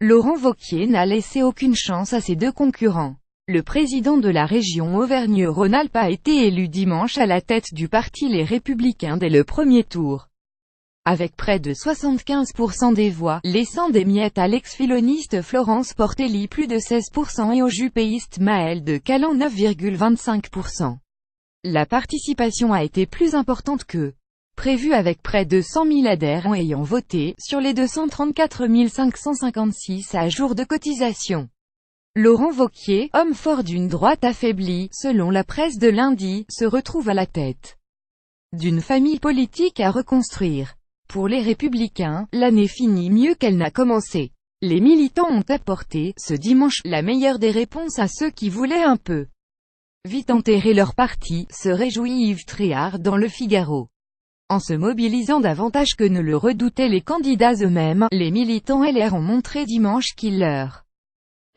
Laurent Wauquiez n'a laissé aucune chance à ses deux concurrents. Le président de la région Auvergne-Rhône-Alpes a été élu dimanche à la tête du parti Les Républicains dès le premier tour, avec près de 75% des voix, laissant des miettes à l'ex-filoniste Florence Portelli plus de 16% et au jupéiste Maël de Calan 9,25%. La participation a été plus importante que prévu avec près de 100 000 adhérents ayant voté, sur les 234 556 à jour de cotisation. Laurent Wauquiez, homme fort d'une droite affaiblie, selon la presse de lundi, se retrouve à la tête d'une famille politique à reconstruire. Pour les Républicains, l'année finit mieux qu'elle n'a commencé. Les militants ont apporté, ce dimanche, la meilleure des réponses à ceux qui voulaient un peu vite enterrer leur parti, se réjouit Yves Tréhard dans Le Figaro. En se mobilisant davantage que ne le redoutaient les candidats eux-mêmes, les militants LR ont montré dimanche qu'il leur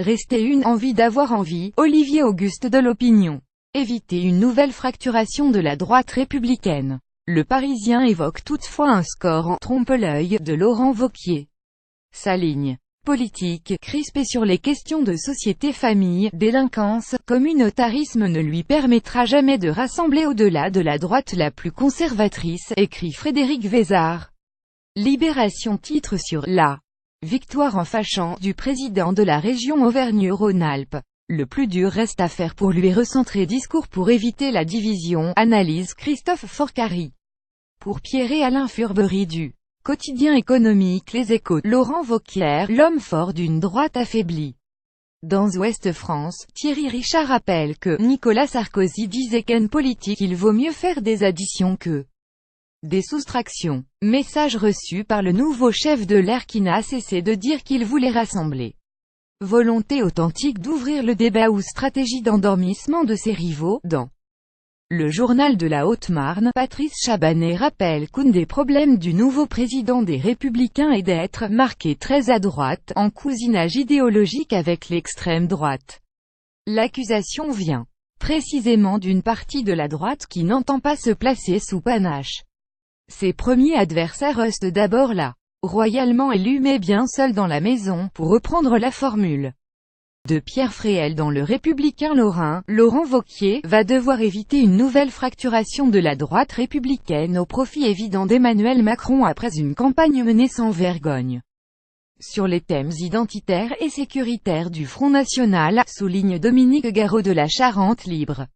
restait une envie d'avoir envie. Olivier Auguste de l'Opinion. Éviter une nouvelle fracturation de la droite républicaine. Le Parisien évoque toutefois un score en trompe-l'œil de Laurent Wauquiez. Sa ligne politique, crispée sur les questions de société, famille, délinquance, communautarisme ne lui permettra jamais de rassembler au-delà de la droite la plus conservatrice, écrit Frédéric Vézard. Libération titre sur la victoire en fâchant du président de la région Auvergne-Rhône-Alpes. Le plus dur reste à faire pour lui recentrer discours pour éviter la division, analyse Christophe Forcari. Pour Pierre-Alain Furbery du quotidien économique Les Échos, Laurent Wauquiez, l'homme fort d'une droite affaiblie. Dans Ouest France, Thierry Richard rappelle que Nicolas Sarkozy disait qu'en politique il vaut mieux faire des additions que des soustractions. Message reçu par le nouveau chef de l'Air qui n'a cessé de dire qu'il voulait rassembler. Volonté authentique d'ouvrir le débat ou stratégie d'endormissement de ses rivaux. Dans le journal de la Haute-Marne, Patrice Chabanet rappelle qu'un des problèmes du nouveau président des Républicains est d'être marqué très à droite, en cousinage idéologique avec l'extrême droite. L'accusation vient précisément d'une partie de la droite qui n'entend pas se placer sous panache. Ses premiers adversaires restent d'abord là, royalement élu mais bien seul dans la maison, pour reprendre la formule de Pierre Fréhel dans Le Républicain lorrain. Laurent Wauquiez va devoir éviter une nouvelle fracturation de la droite républicaine au profit évident d'Emmanuel Macron après une campagne menée sans vergogne sur les thèmes identitaires et sécuritaires du Front National, souligne Dominique Garot de la Charente Libre.